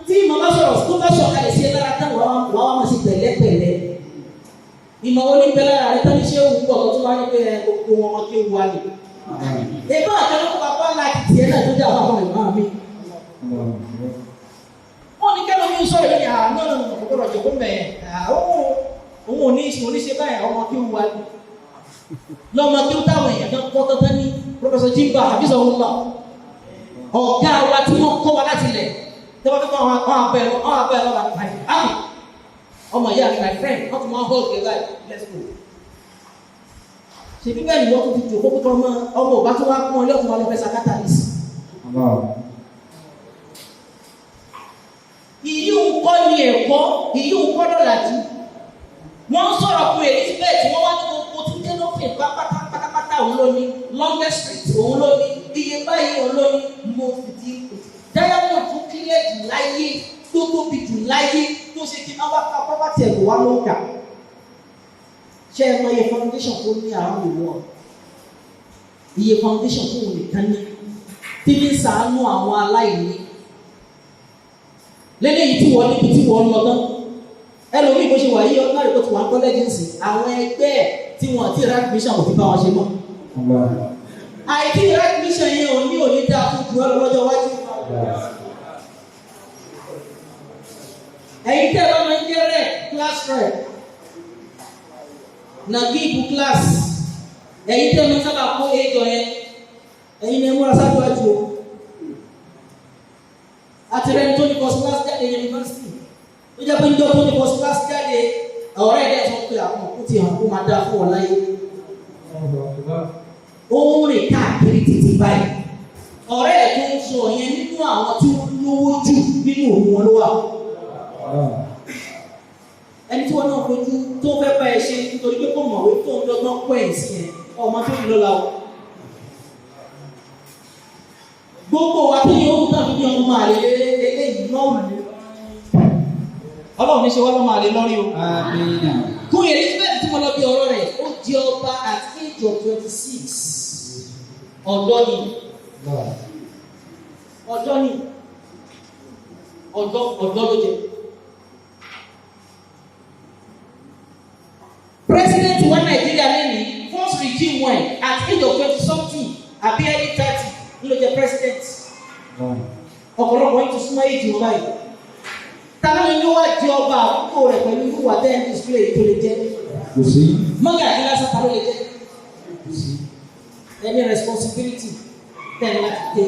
[SPEAKER 1] tí ìmọ̀ bá sọ̀rọ̀ tó bá sọ̀ kalẹ̀ sí ẹ lára tán wàá wá máa ṣe pẹ̀lẹ́pẹ̀lẹ́. ìmọ̀ onígbẹ́ lára rẹ tán ní ṣé òun pọ̀ tó wá ní pé gbogbo wọn ọmọ kéwu wá ní. Eba àtẹnukọ bàbá láti tiẹ̀ náà tó jẹ́ àwọn ọmọ ìmọ̀ mi. Wọ́n ní kẹ́lọ́ mi sọ̀rọ̀ yẹn àná gbọ́dọ̀ jòkó mẹ́ẹ̀ òun ò ní ṣe báyìí ọmọ kí ó wà ní lọ́mọ kí ó táwọn èèyàn kan kọ́ tọ́tọ́ ní Professor Jimba Habizahullah ọ̀gá wa tí wọ́n kọ́ wa láti ilẹ̀ tí wọ́n fi kọ́ àwọn abẹ́ lọ́wọ́ àti ọmọ ìyá mi my friend wọ́n ti máa hold the guy let's go. ṣèbí bẹ́ẹ̀ ni wọ́n tún ti jòkó pé ọmọ ọba tó wá pọ́n ilé ọ̀tún wa lọ fẹ́ sakata ní sí. ìyí ń kọ́ ní ẹ̀kọ́ ìyí ń kọ́ lọ́làjú wọ́n sọ̀rọ̀ fún Elizabeth wọ́n wá ní gbogbo tí dé lófin pátápátá òun ló ní longest street òun ló ní iye báyìí òun ló ní mo fi di diamond tó kílẹ̀ jù láyé tó tóbi jù láyé tó ṣe kí wọ́n bá ká property ẹ̀kọ́ wá ló ń kà ṣé ẹ mọ iye foundation tó ní àwọn ìwọ iye foundation tó wù nìkan ní tí ní ṣàánú àwọn aláìní lẹ́lẹ́yìí tí wọ́n níbi tí wọ́n lọ náà ẹlòmíì bó ṣe wà yíyọ náà rẹ̀ tó wà ń kọ́lẹ́jì ń sìn àwọn ẹgbẹ́ tí wọ́n ti rà admission kò fi bá wọn ṣe mọ́. àìtí rà admission yẹn ò ní òní dáa fún jù ọ́ lọ́jọ́ iwájú. ẹ̀yin tẹ́ ẹ bá máa ń jẹ́ rẹ̀ class rẹ̀ nàbí ibù class ẹ̀yin tẹ́ ẹ máa ń sábà kó éjọ yẹn ẹ̀yin ni ẹ múra sáájú àjò àti rẹ̀ tó ní first class jáde yunifásitì ó jẹ́ pé níjọ́ tó ní first class jáde ọ̀rẹ́ ẹ̀dẹ́ sọ pé àwọn òkú ti hàn kó máa dá fún ọ láyé ó ń rìn káàkiri títí báyìí ọ̀rẹ́ ẹ̀ tó ń sọ yẹn nínú àwọn tí wọ́n lówó jù nínú òun wọn ló wà ẹni tí wọ́n náà fojú tó fẹ́ bá ẹ ṣe nítorí pé kò mọ̀wé tó ń dọ́gbọ́n pọ̀ ẹ̀ sí yẹn ọmọ tó ń lọ́la o gbogbo wa tí yóò tàbí ní ọmọ àlè eléyìí náà wù Ọlọ́run ní ṣe wá lọ́mọ àlè lórí o. Kún Elizabeth tí mo lọ bí ọ̀rọ̀ rẹ̀ ó di ọba at age of 26 ọ̀dọ́ ni ọ̀dọ́ ló jẹ. President wa Nàìjíríà lẹ́nu first regime wẹ̀ at age of 20 something àbí early 30 ló jẹ president. Ọ̀pọ̀lọpọ̀ yìí ti súnmọ́ èjì wọn báyìí. Tàbí ni wá di ọba àkókò rẹ̀ pẹ̀lú ìwà tẹ́ display tó lè jẹ́.
[SPEAKER 2] Kò sí.
[SPEAKER 1] Mọ́gà àti lásán ta ló lè jẹ́.
[SPEAKER 2] Kò sí.
[SPEAKER 1] Ẹni responsibility tẹ̀lé láti dé.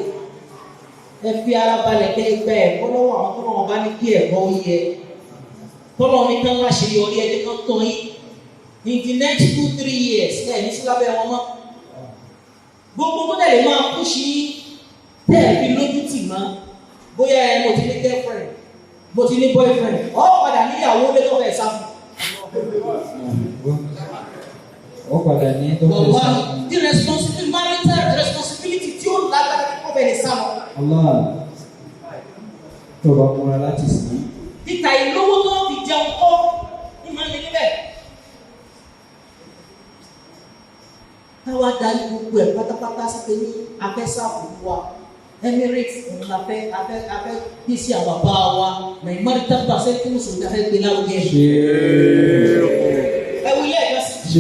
[SPEAKER 1] Ẹ fi ara balẹ̀ kẹ́ ẹgbẹ́ ẹ̀kọ́ lọ́wọ́ àwọn tó náà bá ní kí ẹ̀kọ́ yẹ. Tọ́lọ́ ní kán láṣẹ yọrí ẹni kan tán yín. In the next 2-3 years ẹ̀ ní sí lábẹ́ wọn mọ́. Gbogbo tó tẹ̀lé máa kú sí tẹ̀ fi lójú tì mọ́. Bóyá ẹ mo ti ní girlfriend. Bó ti ní boyfriend ọ padà níyàwó lé tó fẹ́ sáfù.
[SPEAKER 2] Ó padà ní tó fẹ́ sáfù.
[SPEAKER 1] The responsibility marital responsibility tí ó lágbára kí wọ́n fẹ́ lè sá lọ.
[SPEAKER 2] Allah tó bá múra láti sí.
[SPEAKER 1] Títa ìlówó tó fi jẹun kọ́ ní máa ń lé níbẹ̀. Káwá darí gbogbo ẹ̀ pátápátá sí pé ní afẹ́sáfù wa. Emirates òun la fẹ́ kí sí àwọn bàbá wa na ìmọ̀lẹ́ tábà ṣe kí mùsùlùmí afẹ́ gbé lárugẹ. Ẹ wí lẹ́ẹ̀kan sí.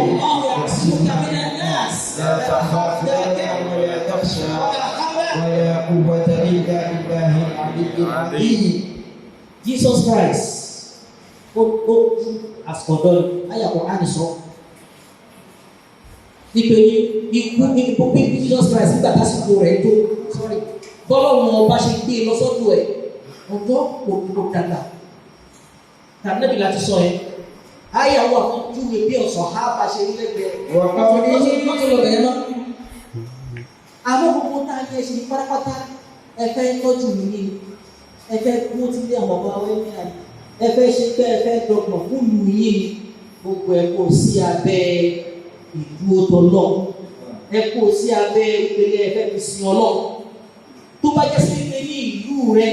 [SPEAKER 1] Ọlọ́run àti kàmínà nọ́ọ̀sì. Jesus Christ ó àsọdọ́ ayàpọ̀ àníṣọ́. Ipe ikú bí Jesus Christ nígbà tásìkò rẹ̀ tó bọ́lọ́run ọba ṣe gbé e lọ́sọ́dọ̀ ẹ̀ ọjọ́ kò dàgbà tàbí nàbì láti sọ ẹ̀ ayàwó àkọ́júwe bí ọ̀sán ha bá ṣe rí lẹ́gbẹ̀ẹ́ mọ́tò lọ bẹ̀rẹ̀ mọ́. Àwọn gbogbo tá a yẹ ṣe ní pátápátá ẹ fẹ́ tọ́jú mi ní ẹ fẹ́ kú tí lé àwọn ọba wẹ́ ní àná ẹ fẹ́ ṣe pé ẹ fẹ́ dọ̀gbọ̀n fún ìlú yìí gbogbo ẹ̀ kò sí abẹ́ ìdúró tọlọ ẹ kó sí abẹ́ ìpele ẹfẹ fi sin Ọlọ́run tó bá jẹ́ sí pé ní ìlú rẹ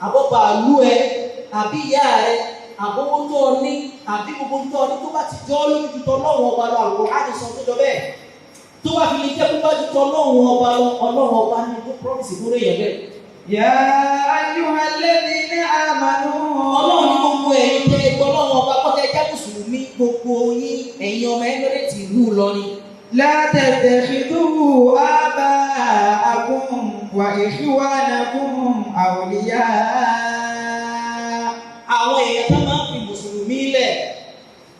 [SPEAKER 1] àbọ̀bà ìlú ẹ àbí ìyá rẹ àbọ̀wọ́ tó ọ ní àbí gbogbo tó ọ ní tó bá ti jọ ọ́ lójú tó Ọlọ́run ọba lọ àlùkò láti sọ tó jọ bẹ́ẹ̀ tó bá fi lè jẹ́ pípa ju tó Ọlọ́run ọba lọ Ọlọ́run ọba ní tó promise fún èèyàn bẹ́ẹ̀.
[SPEAKER 3] Yā ayyuhalladhīna āmanū.
[SPEAKER 1] Ọlọ́run ní gbogbo ẹ̀yin tẹ́ ẹgbẹ́ Ọlọ́run ọba kọ́tẹ́ jẹ́ mùsùlùmí gbogbo yín ẹ̀yin ọmọ Emirates ìlú Ìlọrin.
[SPEAKER 3] لَا تَتَّخِذُوا آبَاءَكُمْ وإخوانكم أولياء.
[SPEAKER 1] Àwọn èèyàn tó máa ń fi Mùsùlùmí lẹ̀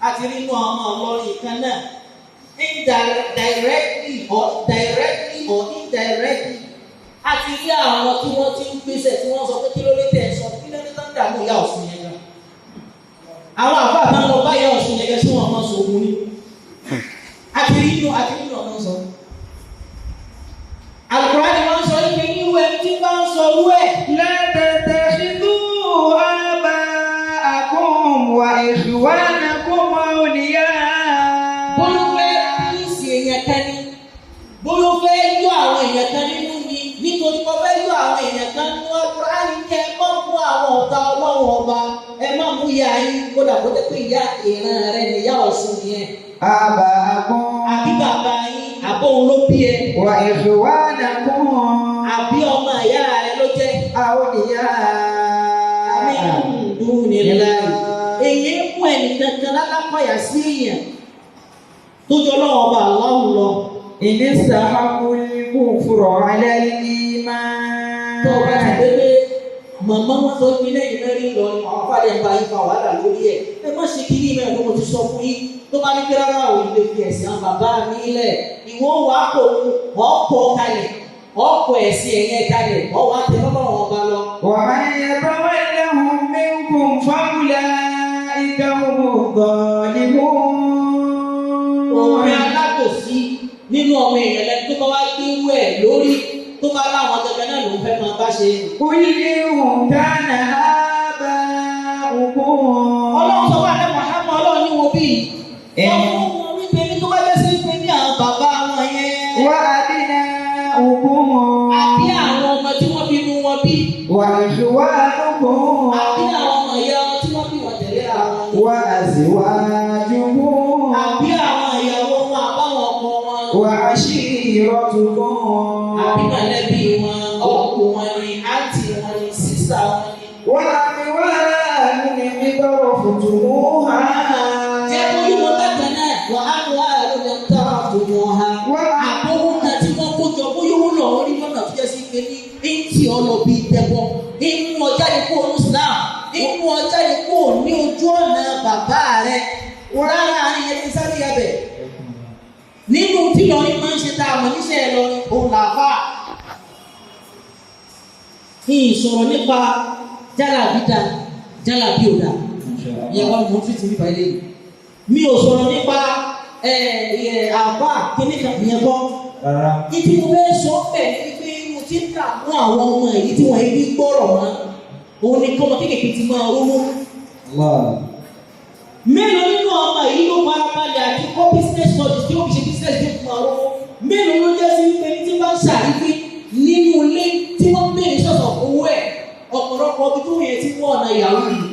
[SPEAKER 1] àti nínú àwọn ọlọ́rin kan náà indirectly or indirectly àti rí àwọn tí wọ́n ti ń gbèsè tí wọ́n sọ pé kí ló lè tẹ̀ sọ kí ló lè tán dààmú ìyá Ọ̀ṣun yẹn gan. Àwọn àbá àtàwọn ọba ìyá Ọ̀ṣun yẹn gan sí wọn máa sọ ògùn ní. Àti nínú ọ̀nà sọ. Al-Qur'ani wọ́n sọ pé irú ẹni tí bá ń sọ owó ẹ̀.
[SPEAKER 3] لا تتخذوا آباءكم وإخوانكم أولياء.
[SPEAKER 1] Bólú fẹ́ píìsì èèyàn kan ní. Bólú fẹ́ yọ àwọn èèyàn kan nínú ni nítorí kọ́ fẹ́ yọ àwọn èèyàn kan nínú Al-Qur'ani ní ẹ má mú àwọn ọ̀tá Ọlọ́run ọba ẹ má mú ìyá yín kódà kó tẹ́ pé ìyá ìran rẹ̀ ní ìyá Ọ̀ṣun yẹn.
[SPEAKER 3] آباءكم
[SPEAKER 1] Àbí bàbá yín àbóhun ló bí ẹ.
[SPEAKER 3] وإخوانكم
[SPEAKER 1] Àbí ọmọ ìyá rẹ ló jẹ́.
[SPEAKER 3] أولياء
[SPEAKER 1] Min dunillah. Èyí ń mú ẹnìkan kan lálápàyà sí èèyàn tó jọ lọ́wọ́ ọba Allahu lọ.
[SPEAKER 3] إن استحبوا الكفر على الإيمان.
[SPEAKER 1] Tó o bá ti dé pé màmá wọn sọ pé lẹ́yìn mẹ́rin lọ ni àwọn afáàdé ń bá yín fa wàhálà lórí ẹ̀. Ẹ má ṣe kiri mẹ́rin tó mo ti sọ fún yín. Tó bá ní kí rárá òun lè fi ẹ̀sìn àwọn bàbá mi lẹ̀. Ìwọ wàá kó ọ̀pọ̀ kalẹ̀ ọ̀pọ̀ ẹ̀sìn ẹ̀yẹ kalẹ̀ ọ̀wá tẹ lọ́wọ́ wọn bá lọ.
[SPEAKER 3] ومن يتولهم منكم فأولئك هم الظالمون.
[SPEAKER 1] Òun alábòsí nínú ọmọ èèyàn lẹ́nu tó bá wá gbé wú ẹ̀ lórí tó bá láwọn gẹ́gẹ́ náà ló ń fẹ́ máa bá ṣe.
[SPEAKER 3] قل إن كان آباؤكم.
[SPEAKER 1] Ọlọ́run sọ wà lẹ́nu àhámọ́ Ọlọ́run ní wo bí. Ọmọ wọn wípé ní tó bá jẹ́ sí pé ní àwọn bàbá wọn yẹn.
[SPEAKER 3] وأبناؤكم.
[SPEAKER 1] Àbí àwọn ọmọ tí wọ́n bínú wọn bí.
[SPEAKER 3] وإخوانكم.
[SPEAKER 1] Àbí àwọn ọmọ ìyá wọn tí wọ́n bí wọn tẹ̀lé àwọn.
[SPEAKER 3] وأزواجكم.
[SPEAKER 1] Àbí àwọn ìyàwó wọn àbáwọn ọkọ wọn.
[SPEAKER 3] وعشيرتكم.
[SPEAKER 1] Àbí mọ̀lẹ́bí wọn, ọkọ wọn ni, àǹtí wọn ni, sísá wọn ni.
[SPEAKER 3] وأموال اقترفتموها.
[SPEAKER 1] Jẹ́ kójú wọn bákan náà, wọ́n á wá lóde ń tọrọ fún wọn ha. Àbówó náà tí wọ́n kó jọ bóyá owó náà wọ́n rí lọ́nà tó jẹ́ sí pé ní ìntì ọlọ́bí tẹ̀bọ̀. Ìmú ọjà ní kó ní Islam. Ìmú ọjà ní kó ní ojú ọ̀nà bàbá rẹ̀. Rárá ìyẹn ti sáré yabẹ̀. Nínú tí lọ́rin máa ń ṣe tá a mọ̀ níṣẹ́ Ìlọrin, òun làfà. Ìṣòro nípa jálàbí dá, jálàbí ò dá. Ìyẹn wọ́n mú fìtì nípa ilé yìí. Mi ò sọ̀rọ̀ nípa àbá kíní kan ìyẹn kọ́. Ìdí mo fẹ́ sọ bẹ́ẹ̀ ni pé mo ti ń dààmú àwọn ọmọ èyí tí wọ́n yí gbọ́rọ̀ mọ́. Òun ni kọ́mọ kékeré ti máa rówó. Mélòó nínú ọmọ yìí ló farabalẹ̀ àti kọ́ business studies tí ó fi ṣe business tó fún àwọn owó? Mélòó ló jẹ́ sí pé tí wọ́n ń ṣàrífín nínú ilé tí wọ́n ń bèèrè sọ̀tọ̀ owó ẹ̀? Ọ̀pọ̀lọpọ̀ ọdún tó yẹ tí wọ́n ọ̀nà ìyàwó yìí.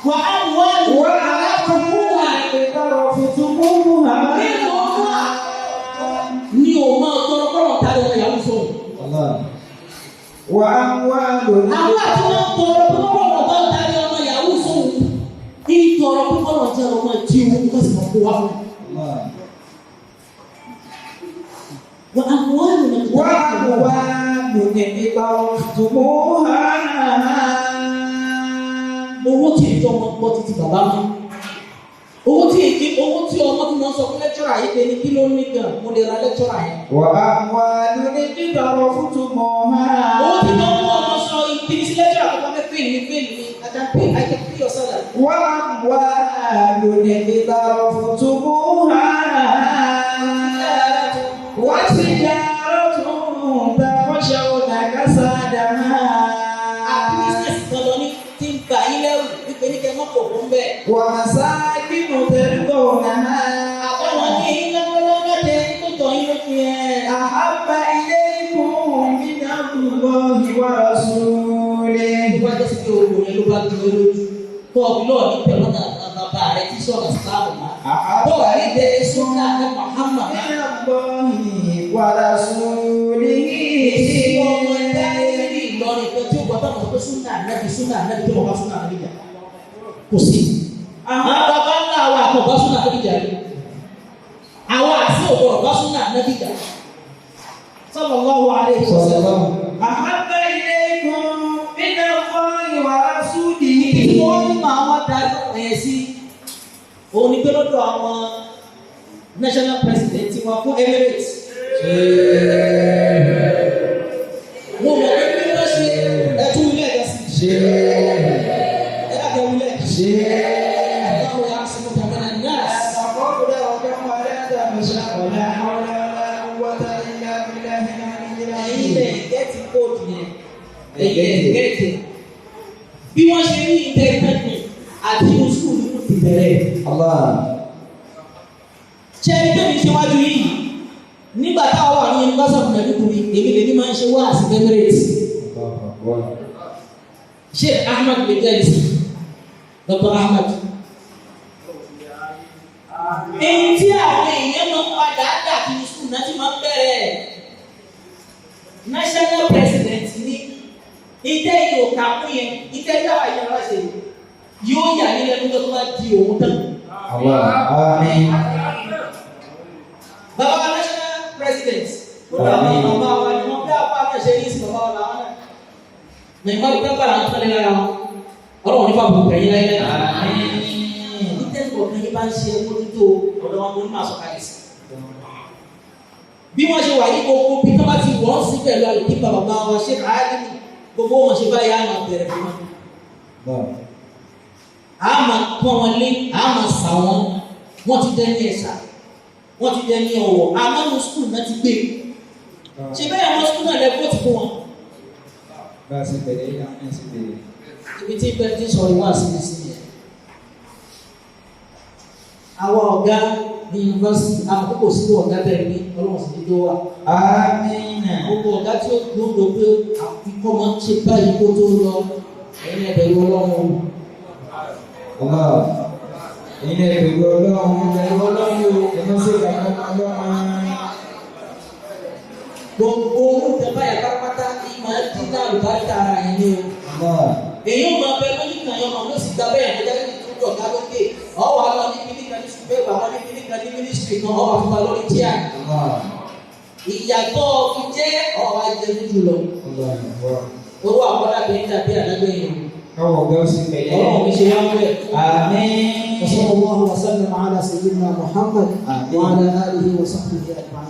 [SPEAKER 1] Wà á wá ìwà alákòókò
[SPEAKER 3] اقترفتموها.
[SPEAKER 1] mélòó wá ni ò máa tọrọ kọ́rọ̀ tàbí ọmọ ìyàwó sọ̀rọ̀.
[SPEAKER 3] وأموال.
[SPEAKER 1] Àwọn àti wọn tọrọ kọ́rọ̀ tàbí ọmọ ìyàwó sọ̀rọ̀. Ìtọrọ kọ́rọ̀ jẹ́ ọmọ tí owó kọ́ sí ọkọ̀ wá fún. وأموال
[SPEAKER 3] اقترفتموها.
[SPEAKER 1] owó tí èjọ ọmọ gbọ́ títí bàbá mọ́ owó tí ọmọ tí wọ́n sọ fún lẹ́tọ́rà yìí pé ní kí ló ní gan mo lè ra lẹ́tọ́rà yẹn.
[SPEAKER 3] وأموال اقترفتموها.
[SPEAKER 1] owó tí wọ́n mú ọmọ sọ ìpín sí lẹ́tọ́rà tó bá fẹ́ fèèlì ní I can pay your salary.
[SPEAKER 3] وأموال اقترفتموها. وتجارة تخشون كسادها.
[SPEAKER 1] àbí business kan lọ ní tí ń gbà yín lẹ́rù wípé ní kẹ́ mọ́ pọ̀ fún bẹ́ẹ̀.
[SPEAKER 3] ومساكن ترضونها.
[SPEAKER 1] àbáwọn ní lọ́wọ́lọ́wọ́ tẹ tó tọ̀ yín lójú yẹn.
[SPEAKER 3] أحب إليكم من الله ورسوله.
[SPEAKER 1] Ìwádìí sí pé owó yẹn ló bá dúró lójú. Tó ọ̀gbìn náà ní pẹ̀lú ọ̀nà bàbá rẹ̀ tí sọ̀rọ̀ síláàmù máa. Tó wà ní ìdẹ́rẹ́ sọ́nà ní Muhammad.
[SPEAKER 3] من الله ورسوله.
[SPEAKER 1] Èsì ọmọ ẹ̀dá ẹ̀rí Ìlọrin pé tí ó gbọ́dọ̀ mọ̀ pé súnà ànábì tó mọ̀ bá súnà ànábì jà. Kò sí. Àwọn bàbá ńlá wa kò bá súnà ànábì jà rí. Àwọn àti òbọ̀rọ̀ bá súnà ànábì jà. sallallahu alaihi wasallam.
[SPEAKER 3] Sallallahu.
[SPEAKER 1] Ahabba ilaykum min Allahi wa rasulihi. Tí wọ́n ní àwọn darí ẹ̀yẹ sí. Òun ni pé lọ́dọ̀ àwọn national president ti wọ́n fún Emirates. Wọ́n mọ̀ pé kí wọ́n ṣe ẹ̀tú ilé ẹ̀dá sí. Ẹ̀dá kẹ́ wílẹ̀. Allahu ya'simuka minan nas. Ẹ̀yin lẹ̀ gẹ́tì kóòtù yẹn. Ẹ̀yin gẹ́tì. Bí wọ́n ṣe ní ìtẹ́gbẹ́ni àti mùsùlùmí kò ti bẹ̀rẹ̀.
[SPEAKER 3] Allah.
[SPEAKER 1] Ṣé ẹgbẹ́ mi ṣe wájú yìí? Nígbà táwọn wà ní University of Maiduguri, èmi lè ní máa ń ṣe wá sí Emirates. Sheikh Ahmad Bejaisi, Dr. Ahmad. Èyí tí àwọn èèyàn máa ń padà dà kí ní sùkúl náà ti máa ń bẹ̀rẹ̀. National President ní ìtẹ́ yóò kà fún yẹn, ìtẹ́ dáwà yẹn wá ṣe yóò yà nílẹ̀ nígbà tó bá di òun tán.
[SPEAKER 3] Allah. Amin.
[SPEAKER 1] Bàbá National President, bàbá wa ni wọ́n bí apá náà ṣe ní ìsìn bàbá wa làwọn náà. Mẹ̀mọ́ ìgbàgbà àwọn tó lé lára wọn. Ọlọ́run nípa bùkún kẹ́yìn láyé láyé. Ìtẹ́sùn ọ̀kan yìí bá ń ṣe mójútó ọ̀dọ́ wọn ní máa sọ̀kalẹ̀ sí. Bí wọ́n ṣe wà ní gbogbo bí tó bá ti wọ́n sí pẹ̀lú àlùkí bàbá wa ṣe káàdì ní gbogbo wọn ṣe báyìí àmà bẹ̀rẹ̀ fún wọn. Àmà pọ́n wọn lé, àmà sà wọn, wọ́n ti dẹ́ ní ẹ̀sà, wọ́n ti dẹ́ ní ọ̀wọ̀, àmọ́ ní skul náà ti gbé. Ṣé bẹ́ẹ̀ àwọn skul náà lẹ́kọ̀ọ́ ti fún wọn?
[SPEAKER 3] Bá a ṣe bẹ̀rẹ̀ yìí náà ṣe bẹ̀rẹ̀.
[SPEAKER 1] Ibi tí ìpẹ́ ti sọ̀rọ̀ wá sí yẹn. Àwọn ọ̀gá ní yunifásitì àkókò sí ọ̀gá bẹ̀rẹ̀ ní ọlọ́run sì ní tó wà.
[SPEAKER 3] Àmín.
[SPEAKER 1] Gbogbo ọ̀gá tí ó gbọ́dọ̀ pé àfikọ́ máa ń ṣe báyìí kó tó lọ ẹ̀yìn ẹ̀bẹ̀rù ọlọ́run.
[SPEAKER 3] Allah. Ẹ̀yin ẹ̀bẹ̀rù ọlọ́run. Ẹ̀bẹ̀rù ọlọ́run o. Ẹ̀mọ́ sí ìgbàgbọ́ ọlọ́run.
[SPEAKER 1] Gbogbo oúnjẹ báyà pátápátá ní máa ń dín náà lùbáríkà ara yẹn ní o.
[SPEAKER 3] Allah.
[SPEAKER 1] Èyí ò máa bẹ lójú kan yọ máa ló sì gba bẹ́ẹ̀ àjẹjẹ́ ní ìtúndọ̀ ọ̀gá lókè. Ọwọ́ àwọn ní mílíkà ní ṣùgbọ́n ìgbà wọn ní mílíkà ní mínísítírì kan ọwọ́ àfihàn lórí tíà.
[SPEAKER 3] Allah.
[SPEAKER 1] Ìyàtọ̀ fi jẹ́ ọ̀rọ̀ ajẹ́ lójú lọ.
[SPEAKER 3] Allah.
[SPEAKER 1] Owó àkọ́lá bí ń dàbí àdágbé yìí.
[SPEAKER 3] Káwọn ọ̀gá ó sì pẹ̀lẹ́.
[SPEAKER 1] Ọlọ́run mi ṣe wá ń bẹ̀.
[SPEAKER 3] Àmín.
[SPEAKER 1] وصلى الله وسلم على سيدنا محمد وعلى آله وصحبه أجمعين.